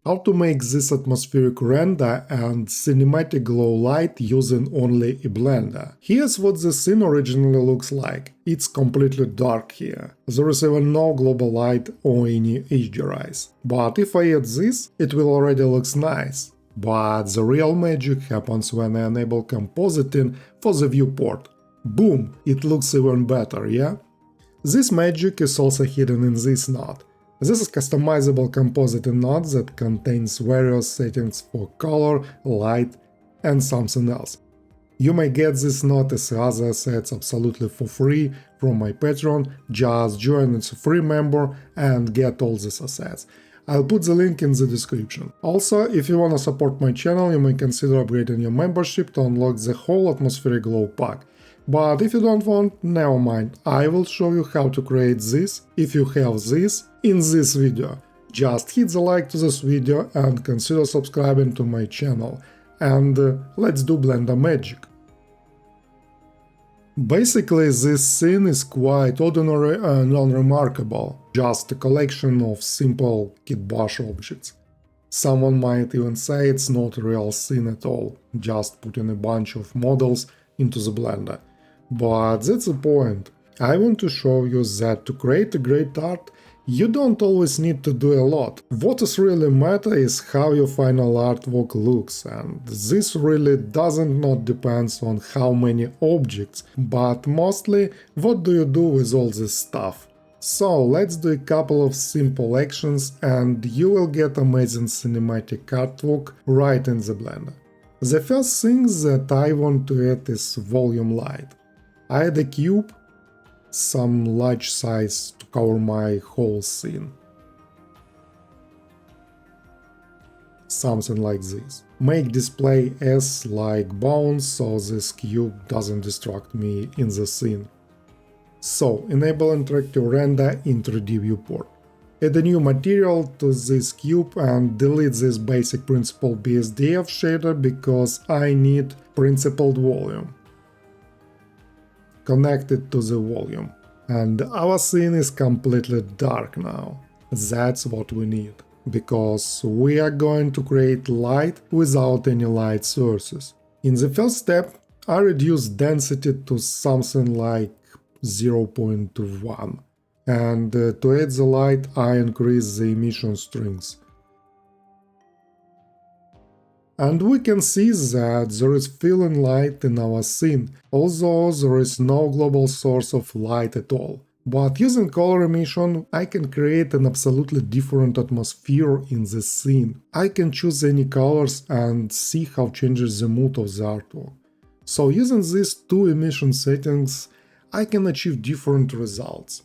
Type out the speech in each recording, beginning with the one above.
how to make this atmospheric render and cinematic glow light using only a blender. Here's what the scene originally looks like. It's completely dark here. There is even no global light or any HDRIs. But if I add this, it will already looks nice. But the real magic happens when I enable compositing for the viewport. Boom! It looks even better, yeah? This magic is also hidden in this node. This is customizable compositing node that contains various settings for color, light, and something else. You may get this node as other assets absolutely for free from my Patreon. Just join as a free member and get all these assets. I'll put the link in the description. Also, if you wanna support my channel, you may consider upgrading your membership to unlock the whole atmospheric glow pack. But if you don't want, never mind, I will show you how to create this, if you have this, in this video. Just hit the like to this video and consider subscribing to my channel. And let's do Blender magic. Basically, this scene is quite ordinary and unremarkable, just a collection of simple kit brush objects. Someone might even say it's not a real scene at all, just putting a bunch of models into the Blender. But that's the point. I want to show you that to create a great art, you don't always need to do a lot. What is really matter is how your final artwork looks, and this really doesn't not depends on how many objects, but mostly what do you do with all this stuff. So let's do a couple of simple actions and you will get amazing cinematic artwork right in the Blender. The first thing that I want to add is volume light. I add a cube, some large size to cover my whole scene. Something like this. Make display as like bounds so this cube doesn't distract me in the scene. So, enable interactive render in 3D viewport. Add a new material to this cube and delete this basic principled BSDF shader because I need principled volume. Connect it to the volume. And our scene is completely dark now. That's what we need, because we are going to create light without any light sources. In the first step, I reduce density to something like 0.1. And to add the light, I increase the emission strings. And we can see that there is falling light in our scene, although there is no global source of light at all. But using color emission, I can create an absolutely different atmosphere in the scene. I can choose any colors and see how changes the mood of the artwork. So using these two emission settings, I can achieve different results.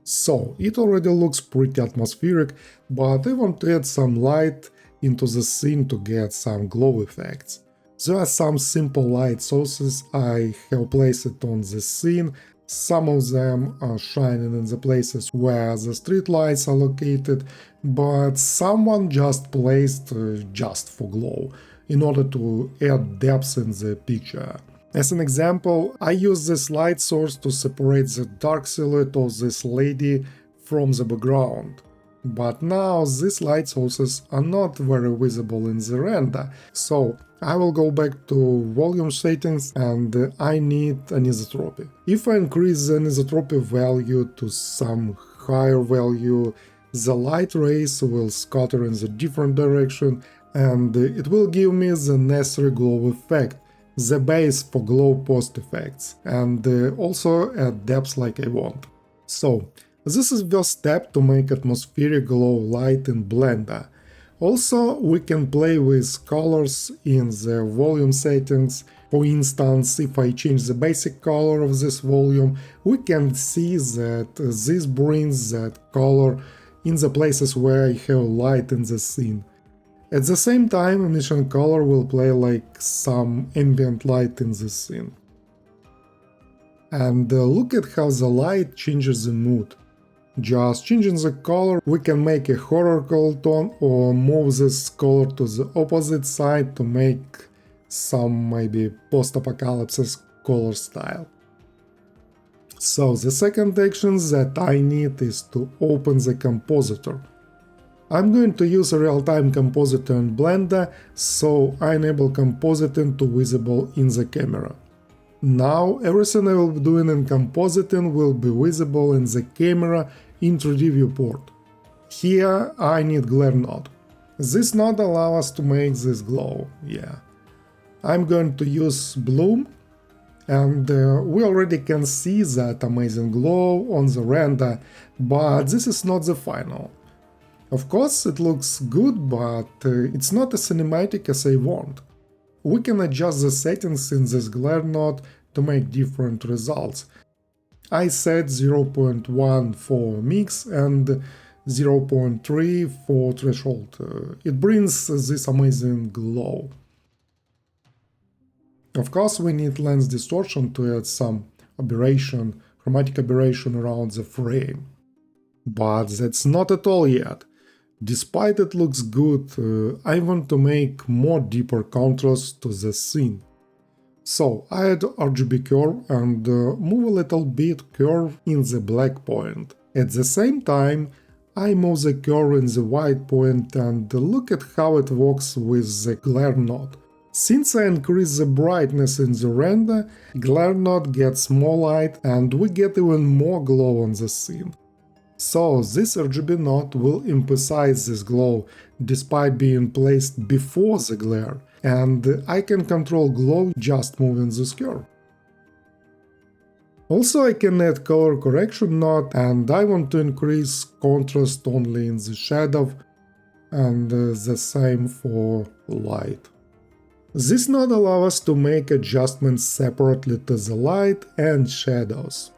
So it already looks pretty atmospheric, but I want to add some light into the scene to get some glow effects. There are some simple light sources I have placed on the scene. Some of them are shining in the places where the street lights are located, but someone just placed just for glow, in order to add depth in the picture. As an example, I use this light source to separate the dark silhouette of this lady from the background. But now these light sources are not very visible in the render, so I will go back to volume settings and I need anisotropy. If I increase the anisotropy value to some higher value, the light rays will scatter in the different direction and it will give me the necessary glow effect, the base for glow post effects, and also at depths like I want. So, this is the step to make atmospheric glow light in Blender. Also, we can play with colors in the volume settings. For instance, if I change the basic color of this volume, we can see that this brings that color in the places where I have light in the scene. At the same time, emission color will play like some ambient light in the scene. And look at how the light changes the mood. Just changing the color, we can make a horror color tone or move this color to the opposite side to make some maybe post-apocalypse color style. So the second action that I need is to open the compositor. I'm going to use a real-time compositor in Blender, so I enable compositing to visible in the camera. Now everything I will be doing in compositing will be visible in the camera in 3D viewport. Here I need glare node. This node allows us to make this glow, I'm going to use bloom, and we already can see that amazing glow on the render, but this is not the final. Of course it looks good, but it's not as cinematic as I want. We can adjust the settings in this glare node to make different results. I set 0.1 for mix and 0.3 for threshold. It brings this amazing glow. Of course we need lens distortion to add some aberration, chromatic aberration around the frame. But that's not at all yet. Despite it looks good, I want to make more deeper contrast to the scene. So I add RGB curve and move a little bit curve in the black point. At the same time, I move the curve in the white point and look at how it works with the glare node. Since I increase the brightness in the render, glare node gets more light and we get even more glow on the scene. So this RGB node will emphasize this glow despite being placed before the glare, and I can control glow just moving this curve. Also I can add color correction node, and I want to increase contrast only in the shadow, and the same for light. This node allows us to make adjustments separately to the light and shadows.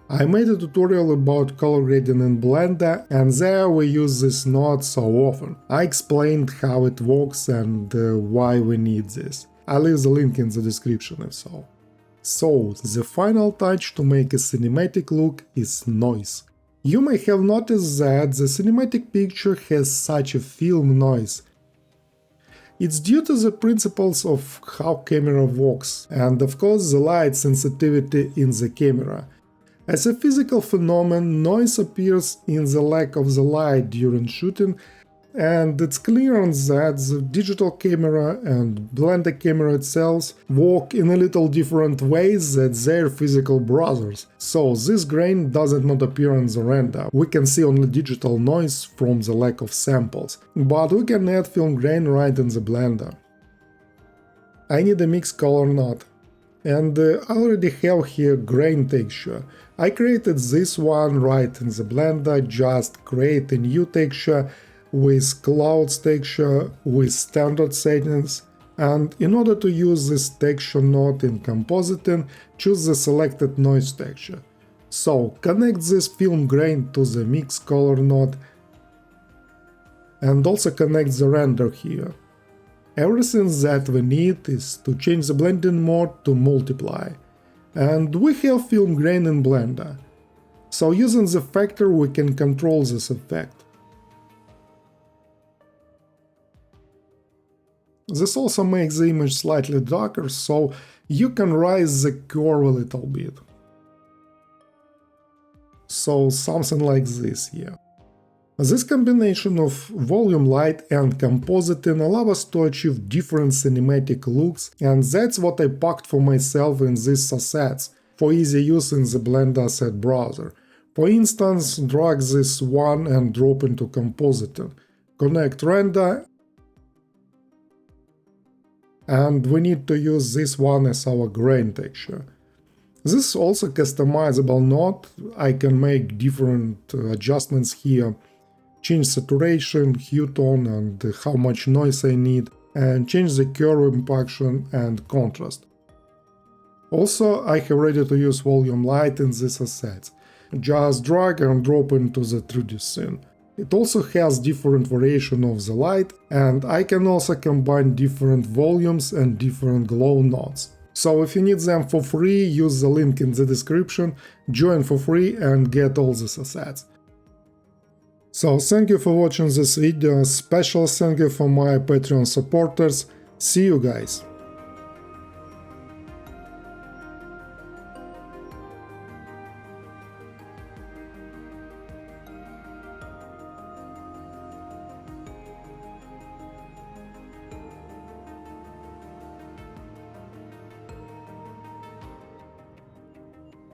I made a tutorial about color grading in Blender, and there we use this node so often. I explained how it works and why we need this. I'll leave the link in the description if so. So, the final touch to make a cinematic look is noise. You may have noticed that the cinematic picture has such a film noise. It's due to the principles of how camera works, and of course the light sensitivity in the camera. As a physical phenomenon, noise appears in the lack of the light during shooting, and it's clear that the digital camera and Blender camera itself work in a little different ways than their physical brothers. So this grain doesn't not appear in the render, we can see only digital noise from the lack of samples, but we can add film grain right in the Blender. I need a mix color node. And I already have here grain texture. I created this one right in the Blender, just create a new texture with clouds texture with standard settings, and in order to use this texture node in compositing, choose the selected noise texture. So connect this film grain to the mix color node and also connect the render here. Everything that we need is to change the blending mode to multiply, and we have film grain in Blender. So using the factor we can control this effect. This also makes the image slightly darker, so you can raise the curve a little bit. So something like this here. This combination of volume light and compositing allows us to achieve different cinematic looks, and that's what I packed for myself in these assets, for easy use in the Blender asset browser. For instance, drag this one and drop into compositing, connect render, and we need to use this one as our grain texture. This is also customizable node, I can make different adjustments here. Change saturation, hue tone and how much noise I need, and change the curve impaction and contrast. Also, I have ready to use volume light in this asset. Just drag and drop into the 3D scene. It also has different variation of the light, and I can also combine different volumes and different glow nodes. So if you need them for free, use the link in the description, join for free and get all these assets. So thank you for watching this video, special thank you for my Patreon supporters, see you guys!